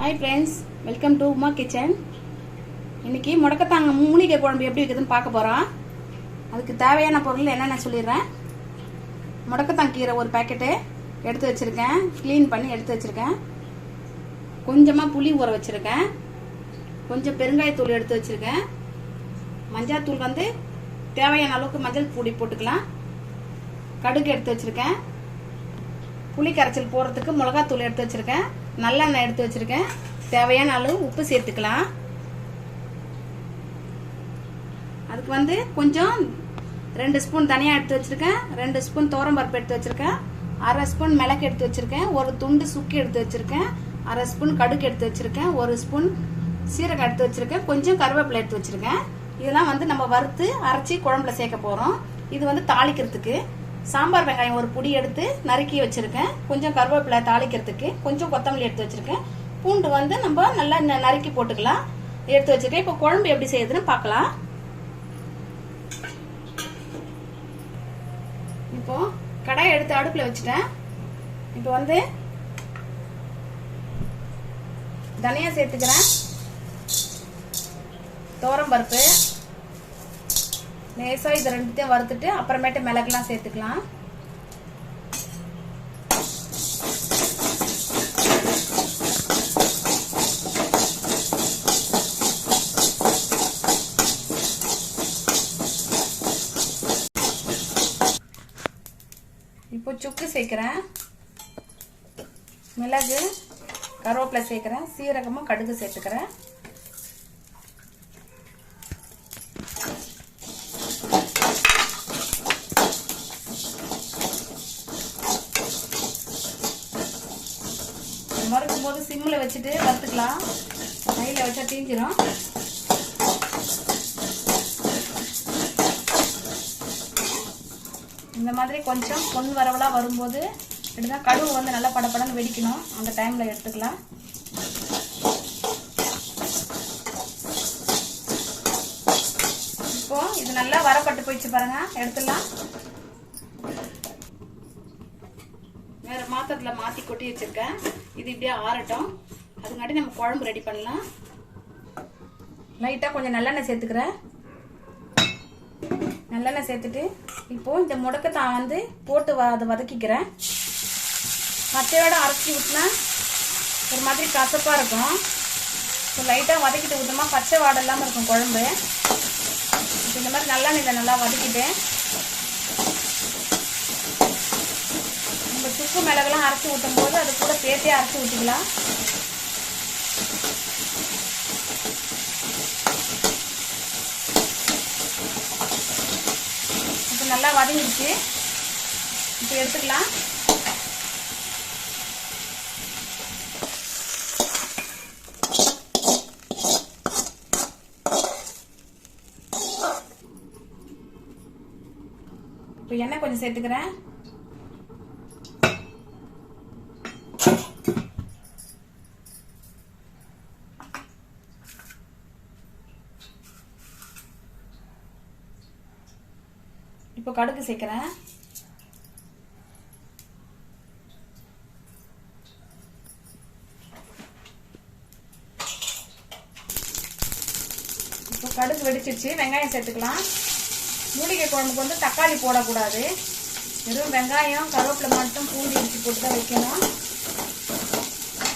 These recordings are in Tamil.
Hi friends, welcome to Uma Kitchen. இன்னைக்கு முடக்கத்தாங்க மூலிகை குழம்பு எப்படி வைக்கிறதுன்னு பார்க்க போறோம். அதுக்கு தேவையான பொருள் என்னென்ன சொல்லிடுறேன். முடக்கத்தான் கீரை ஒரு பாக்கெட் எடுத்து வச்சிருக்கேன். க்ளீன் பண்ணி எடுத்து வச்சிருக்கேன். கொஞ்சமா புளி ஊற வச்சிருக்கேன். கொஞ்சம் பெருங்காய தூள் எடுத்து வச்சிருக்கேன். மஞ்சள் தூள் வந்து தேவையான அளவுக்கு மஞ்சள் பொடி போட்டுக்கலாம். கடுகு எடுத்து வச்சிருக்கேன். புளி கரைச்சல் போறதுக்கு மிளகாய் தூள் எடுத்து வச்சிருக்கேன். நல்லெண்ணெய் எடுத்து வச்சிருக்கேன். தேவையான அளவு உப்பு சேர்த்துக்கலாம். அதுக்கு வந்து கொஞ்சம் 2 ஸ்பூன் தனியா எடுத்து வச்சிருக்கேன். 2 ஸ்பூன் பருப்பு எடுத்து வச்சிருக்கேன். 1/2 ஸ்பூன் மிளகு எடுத்து வச்சிருக்கேன். ஒரு துண்டு சுக்கு எடுத்து வச்சிருக்கேன். 1/2 ஸ்பூன் கடுகு எடுத்து வச்சிருக்கேன். 1 ஸ்பூன் சீரகம் எடுத்து வச்சிருக்கேன். கொஞ்சம் கருவேப்பிலை எடுத்து வச்சிருக்கேன். இதெல்லாம் வந்து நம்ம வறுத்து அரைச்சி குழம்புல சேர்க்க போறோம். இது வந்து தாளிக்கிறதுக்கு. சாம்பார் வெங்காயம் ஒரு புடி எடுத்து நறுக்கி வச்சிருக்கேன். கொஞ்சம் கருவேப்பிலை தாளிக்கிறதுக்கு. கொஞ்சம் கொத்தமல்லி எடுத்து வச்சிருக்கேன். பூண்டு வந்து நம்ம நல்லா நறுக்கி போட்டுக்கலாம். எடுத்து வச்சிருக்கேன். இப்போ குழம்பு எப்படி செய்யுதுன்னு பார்க்கலாம். இப்போ கடாய் எடுத்து அடுப்புல வச்சுட்டேன். இப்போ வந்து தனியா சேர்த்துக்கிறேன். பருப்பு லேசா இது ரெண்டுத்தையும் வறுத்துட்டு அப்புறமேட்டு மிளகுலாம் சேர்த்துக்கலாம். இப்போ சுக்கு சேர்க்கிறேன். மிளகு கருவேப்பிலை சேர்க்கிறேன். சீரகமும் கடுகு சேர்த்துக்கிறேன். வறுக்கும் போது சிம்ல வச்சுட்டு வறுத்துக்கலாம். கையில வச்சா தீஞ்சிரும். இந்த மாதிரி கொஞ்சம் பொன் வரவலா வரும்போது இப்படிதான் கடுகு வந்து நல்லா படப்படன்னு வெடிக்கணும். அந்த டைம்ல எடுத்துக்கலாம். இப்போ இது நல்லா வரப்பட்டு போயிடுச்சு பாருங்க. எடுத்துடலாம். வேற மாத்திரத்துல மாத்தி கொட்டி வச்சிருக்கேன். இது இப்படியே ஆறட்டும். அதுங்காட்டி நம்ம குழம்பு ரெடி பண்ணலாம். லைட்டா கொஞ்சம் நல்லெண்ணெய் சேர்த்துக்கிறேன். நல்லெண்ணெய் சேர்த்துட்டு இப்போ இந்த முடக்கத்தான் வந்து போட்டு அதை வதக்கிக்கிறேன். பச்சையோட அரைச்சி ஊற்றினா ஒரு மாதிரி கசப்பா இருக்கும். இப்போ லைட்டா வதக்கிட்டு ஊற்றமா பச்சை வாடை இல்லாமல் இருக்கும் குழம்பு. இந்த மாதிரி நல்லெண்ணெயில் நல்லா வதக்கிட்டேன். நம்ம சுக்கு மிளகுலாம் அரைச்சி ஊற்றும் போது அது கூட சேர்த்தே அரைச்சி ஊற்றிக்கலாம். இப்போ நல்லா வதங்கிடுச்சு. இப்போ எடுத்துக்கலாம். இப்போ எண்ணெய் கொஞ்சம் சேர்த்துக்கிறேன். இப்போ கடுகு சேர்க்கிறேன். இப்போ கடுகு வெடிச்சிருச்சு. வெங்காயம் சேர்த்துக்கலாம். மூலிகை குழம்புக்கு வந்து தக்காளி போடக்கூடாது. வெறும் வெங்காயம் கருவேப்பிலை மட்டும் பூண்டு இடிச்சு போட்டு தான் வைக்கணும்.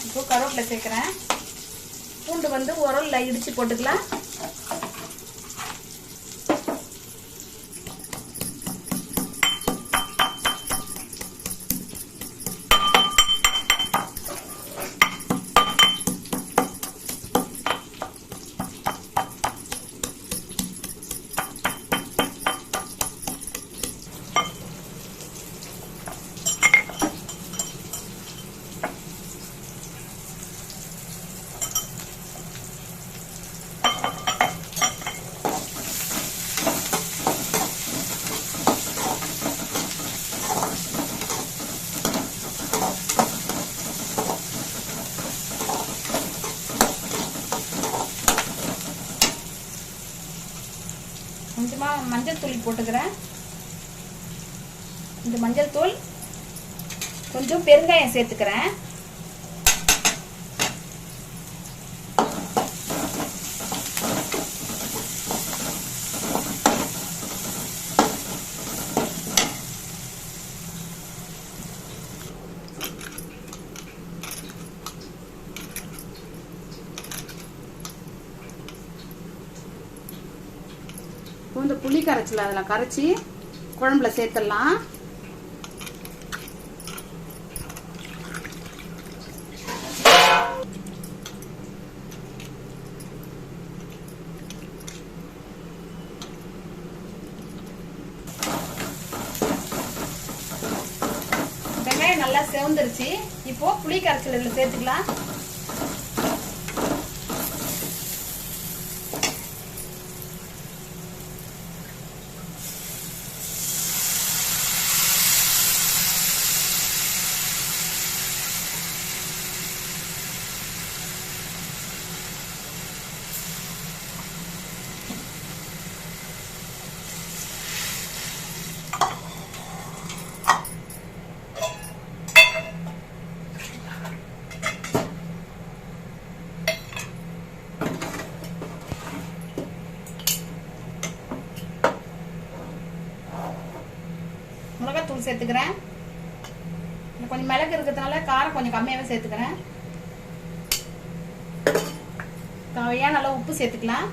இப்போ கருவேப்பிலை சேர்க்கிறேன். பூண்டு வந்து உரல்ல இடிச்சு போட்டுக்கலாம். கொஞ்சமா மஞ்சள் தூள் போட்டுக்கிறேன். இந்த மஞ்சள் தூள் கொஞ்சம் பெருங்காயம் சேர்த்துக்கிறேன். இப்போ இந்த புளி கரைச்சல் அதில் கரைச்சி குழம்புல சேர்த்துடலாம். வெங்காயம் நல்லா செவந்துருச்சு. இப்போ புளி கரைச்சல் இதில் சேர்த்துக்கலாம். மிளகாத்தூள் சேர்த்துக்கிறேன். கொஞ்சம் மிளகு இருக்கிறதுனால காரம் கொஞ்சம் கம்மியாகவே சேர்த்துக்கிறேன். தேவையான நல்லா உப்பு சேர்த்துக்கலாம்.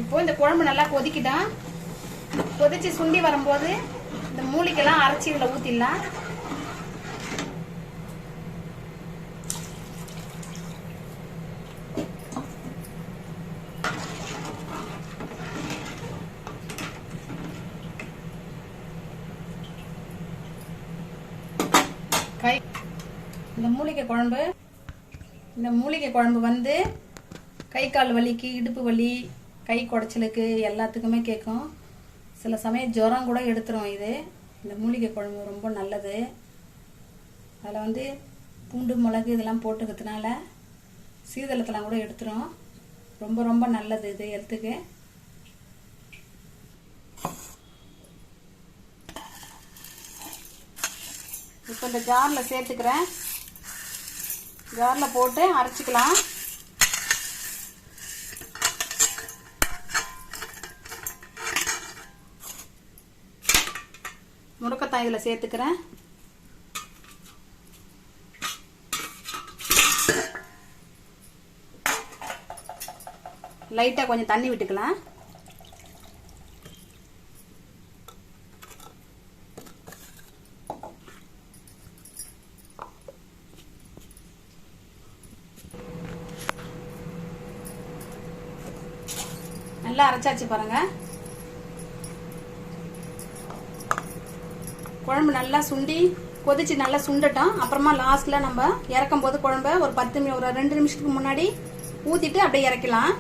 இப்போ இந்த குழம்பு நல்லா கொதிக்கிட்டான். கொதிச்சு சுண்டி வரும்போது இந்த மூலிகைலாம் அரைச்சி இதில் ஊற்றிடலாம். இந்த மூலிகை குழம்பு வந்து கை கால் வலிக்கு, இடுப்பு வலி, கை குடைச்சலுக்கு எல்லாத்துக்குமே கேட்கும். சில சமயம் ஜுரம் கூட எடுத்துரும். இந்த மூலிகை குழம்பு ரொம்ப நல்லது. அதில் வந்து பூண்டு, மிளகு இதெல்லாம் போட்டுக்கிறதுனால சீதளத்தெல்லாம் கூட எடுத்துரும். ரொம்ப ரொம்ப நல்லது இது ஹெல்த்துக்கு. இப்போ இந்த ஜாரில் சேர்த்துக்கிறேன். ஜாரில் போட்டு அரைச்சிக்கலாம். முடக்கத்தான் இதில் சேர்த்துக்கிறேன். லைட்டாக கொஞ்சம் தண்ணி விட்டுக்கலாம். நல்லா அரைச்சாச்சு பாருங்க. குழம்பு நல்லா சுண்டி கொதிச்சு நல்லா சுண்டட்டும். அப்புறமா லாஸ்ட்ல நம்ம இறக்கும் போது குழம்ப ஒரு 2 நிமிஷத்துக்கு முன்னாடி ஊத்திட்டு அப்படியே இறக்கலாம்.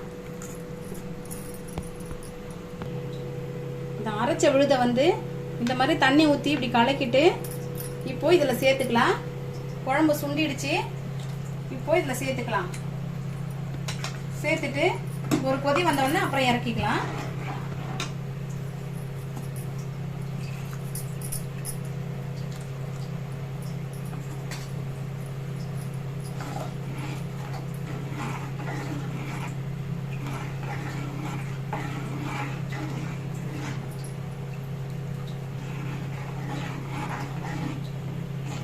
இந்த அரைச்ச விழுத வந்து இந்த மாதிரி தண்ணி ஊத்தி இப்படி கலக்கிட்டு இப்போ இதுல சேர்த்துக்கலாம். குழம்பு சுண்டிடுச்சு. இப்போ இதுல சேர்த்துக்கலாம். சேர்த்துட்டு ஒரு கொதி வந்தோடனே அப்புறம் இறக்கிக்கலாம்.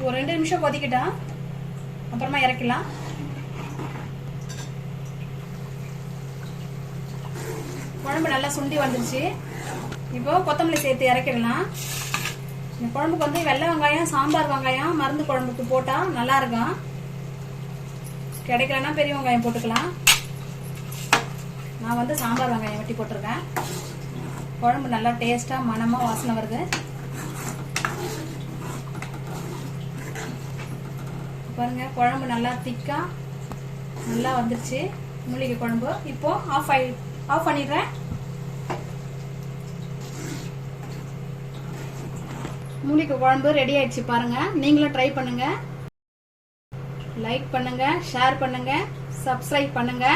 ஒரு 2 நிமிஷம் கொதிக்கிட்டா அப்புறமா இறக்கலாம். குழம்பு நல்லா சுண்டி வந்துருச்சு. இப்போ கொத்தமல்லி சேர்த்து இறக்கிடலாம். இந்த குழம்புக்கு வந்து வெள்ளை வெங்காயம், சாம்பார் வெங்காயம் மருந்து குழம்புக்கு போட்டா நல்லா இருக்கும். கிடைக்கலன்னா பெரிய வெங்காயம் போட்டுக்கலாம். நான் வந்து சாம்பார் வெங்காயம் வெட்டி போட்டிருக்கேன். குழம்பு நல்லா டேஸ்டா மணமா வாசனை வருது. பாருங்க, குழம்பு நல்லா திக்கா நல்லா வந்துருச்சு மூலிகை குழம்பு. இப்போ ஆஃப் பண்ணிடுறேன். மூலிகை குழம்பு ரெடி ஆயிடுச்சு பாருங்க. நீங்களும் ட்ரை பண்ணுங்க. லைக் பண்ணுங்க, ஷேர் பண்ணுங்க, சப்ஸ்கிரைப் பண்ணுங்க.